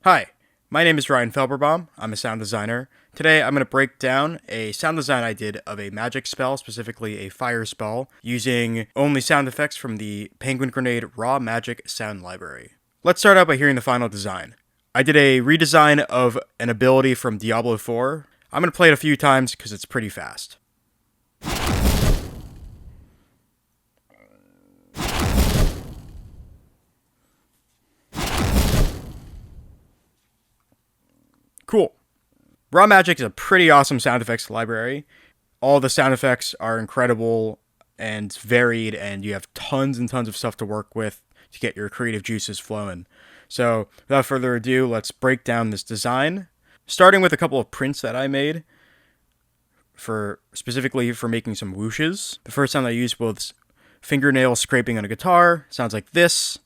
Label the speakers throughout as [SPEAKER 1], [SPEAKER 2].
[SPEAKER 1] Hi, my name is Ryan Felberbaum. I'm a sound designer. Today I'm going to break down a sound design I did of a magic spell, specifically a fire spell, using only sound effects from the Penguin Grenade Raw Magic Sound Library. Let's start out by hearing the final design. I did a redesign of an ability from Diablo 4. I'm going to play it a few times because it's pretty fast. Cool. Raw Magic is a pretty awesome sound effects library. All the sound effects are incredible and varied, and you have tons and tons of stuff to work with to get your creative juices flowing. So, without further ado, let's break down this design, starting with a couple of prints that I made specifically for making some whooshes. The first sound I used was fingernail scraping on a guitar. Sounds like this.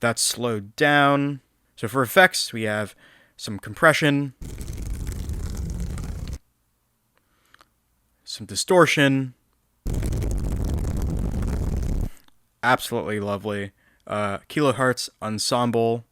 [SPEAKER 1] That's slowed down. So for effects, we have some compression, some distortion. Absolutely lovely. Kilohertz ensemble.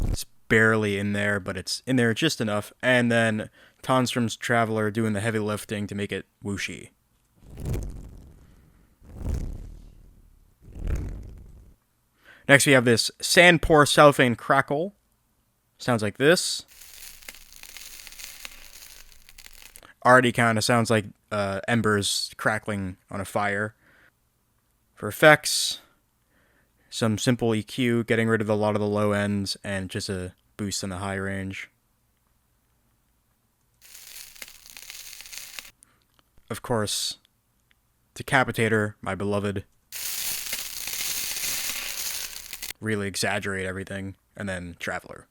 [SPEAKER 1] It's barely in there, but it's in there just enough. And then Tonstrom's Traveler doing the heavy lifting to make it whooshy. Next, we have this sand pour cellophane crackle. Sounds like this. Already kind of sounds like embers crackling on a fire. For effects, some simple EQ, getting rid of a lot of the low ends, and just a boost in the high range. Of course, Decapitator, my beloved. Really exaggerate everything, and then Traveler.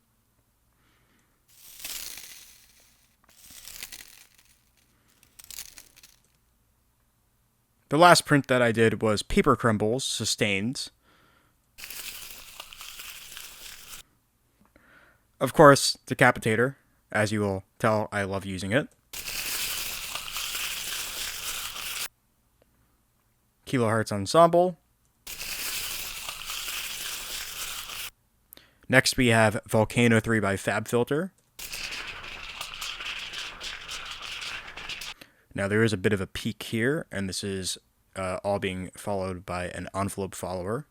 [SPEAKER 1] The last print that I did was Paper Crumbles, Sustained. Of course, Decapitator. As you will tell, I love using it. Kilohertz Ensemble. Next, we have Volcano 3 by FabFilter. Now, there is a bit of a peak here, and this is all being followed by an envelope follower.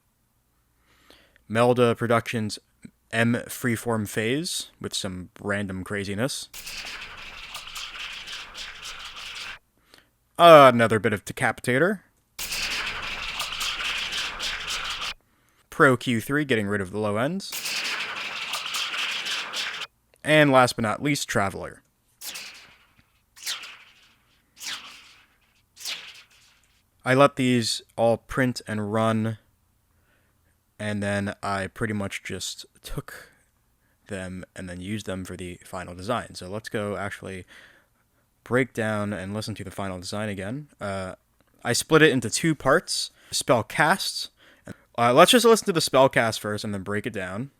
[SPEAKER 1] Melda Productions M Freeform Phase with some random craziness. Another bit of Decapitator. Pro Q3 getting rid of the low ends. And last but not least, Traveler. I let these all print and run, and then I pretty much just took them and then used them for the final design. So let's go actually break down and listen to the final design again. I split it into two parts. Spell casts. Let's just listen to the spell cast first and then break it down.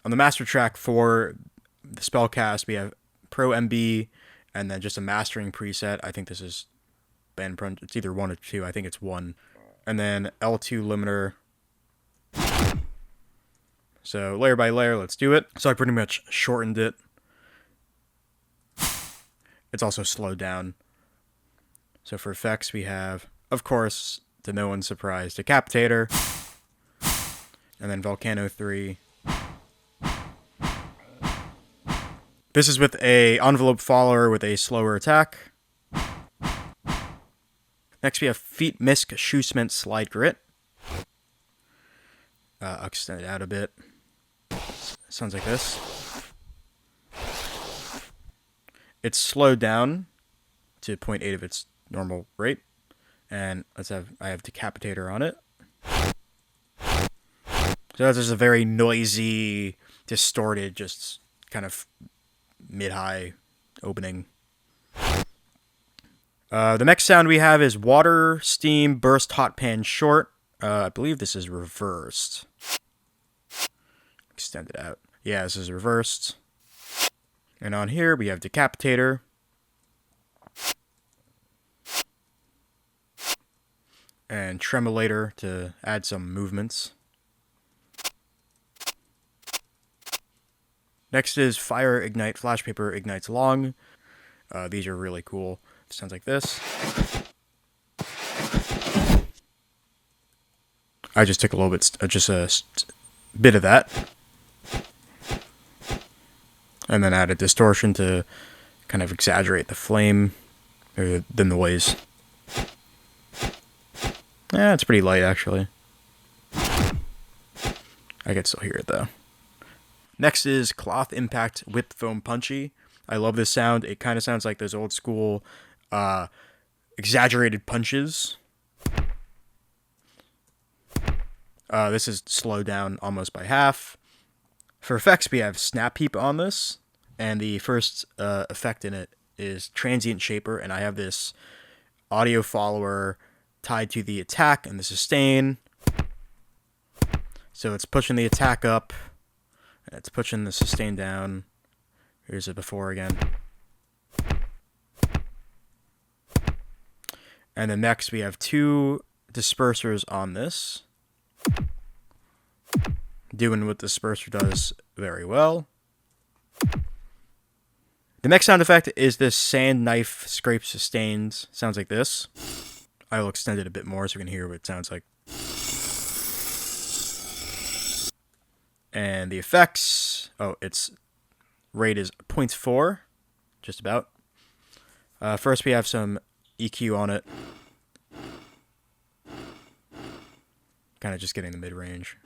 [SPEAKER 1] On the master track for the spellcast, we have Pro MB and then just a mastering preset. I think this is it's either 1 or 2. I think it's 1. And then L2 limiter. So layer by layer, let's do it. So I pretty much shortened it. It's also slowed down. So for effects, we have, of course, to no one's surprise, Decapitator. And then Volcano 3. This is with a envelope follower with a slower attack. Next we have Feet Misk Shoe Cement Slide Grit. I'll extend it out a bit. Sounds like this. It's slowed down to 0.8 of its normal rate. And I have Decapitator on it. So that's just a very noisy, distorted, just kind of mid-high opening. The next sound we have is Water, Steam, Burst, Hot Pan, Short. I believe this is reversed. Extend it out. Yeah, this is reversed. And on here we have Decapitator. and tremolator to add some movements. Next is fire ignite flash paper ignites long. These are really cool. It sounds like this. I just took a little bit, just a bit of that, and then added distortion to kind of exaggerate the flame or the noise. Yeah, it's pretty light actually. I can still hear it though. Next is cloth impact whip foam punchy. I love this sound. It kind of sounds like those old school exaggerated punches. This is slowed down almost by half. For effects, we have snap heap on this, and the first effect in it is transient shaper, and I have this audio follower tied to the attack and the sustain. So it's pushing the attack up, and it's pushing the sustain down. Here's it before again. And then next we have two dispersers on this, doing what the disperser does very well. The next sound effect is this sand knife scrape sustained. Sounds like this. I will extend it a bit more so you can hear what it sounds like. And the effects, its rate is 0.4, just about. First we have some EQ on it. Kind of just getting the mid-range.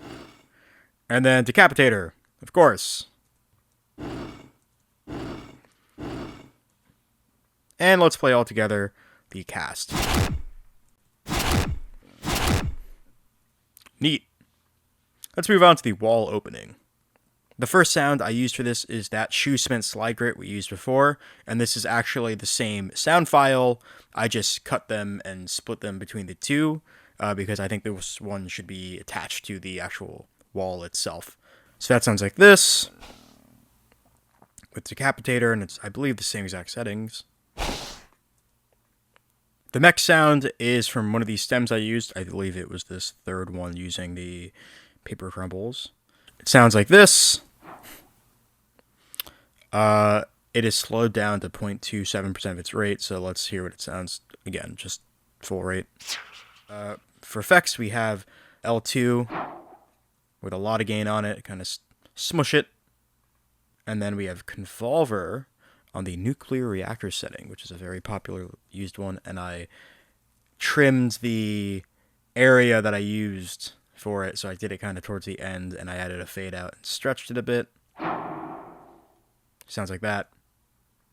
[SPEAKER 1] And then Decapitator, of course. And let's play all together the cast. Neat. Let's move on to the wall opening. The first sound I used for this is that shoe cement slide grit we used before, and this is actually the same sound file. I just cut them and split them between the two, because I think this one should be attached to the actual wall itself. So that sounds like this, with Decapitator, and it's, I believe, the same exact settings. The next sound is from one of these stems I used. I believe it was this third one using the paper crumbles. It sounds like this. It is slowed down to 0.27% of its rate, so let's hear what it sounds, again, just full rate. For effects, we have L2 with a lot of gain on it, kind of smush it. And then we have Convolver on the nuclear reactor setting, which is a very popular used one, and I trimmed the area that I used for it, so I did it kind of towards the end, and I added a fade out and stretched it a bit. Sounds like that.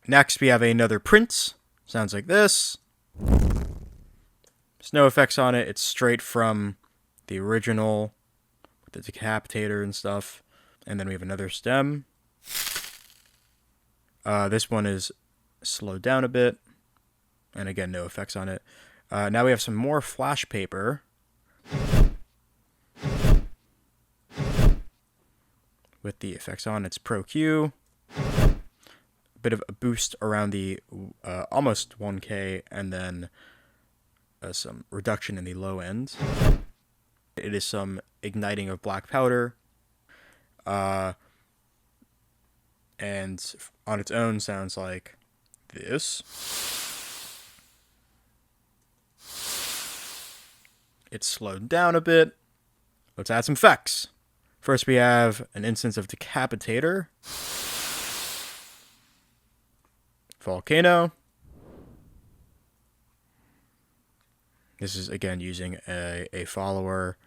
[SPEAKER 1] Next, we have another print. Sounds like this. There's no effects on it. It's straight from the original, with the Decapitator and stuff. And then we have another stem. This one is slowed down a bit. And again, no effects on it. Now we have some more flash paper. With the effects on, it's Pro Q. A bit of a boost around the almost 1K, and then some reduction in the low end. It is some igniting of black powder. And on its own sounds like this. It's slowed down a bit. Let's add some effects. First we have an instance of Decapitator. Volcano. This is again using a follower.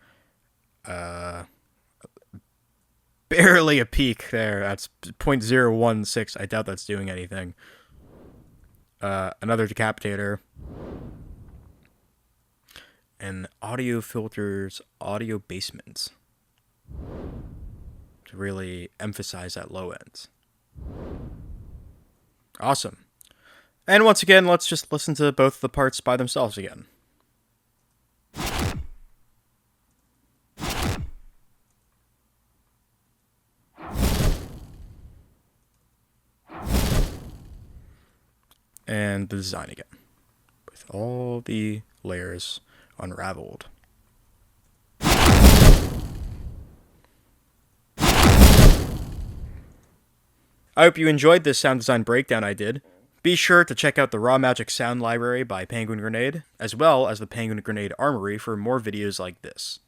[SPEAKER 1] Barely a peak there. That's 0.016. I doubt that's doing anything. Another Decapitator. And audio filters audio basement to really emphasize that low end. Awesome. And once again, let's just listen to both the parts by themselves again. And the design again, with all the layers unraveled. I hope you enjoyed this sound design breakdown I did. Be sure to check out the Raw Magic Sound Library by Penguin Grenade, as well as the Penguin Grenade Armory for more videos like this.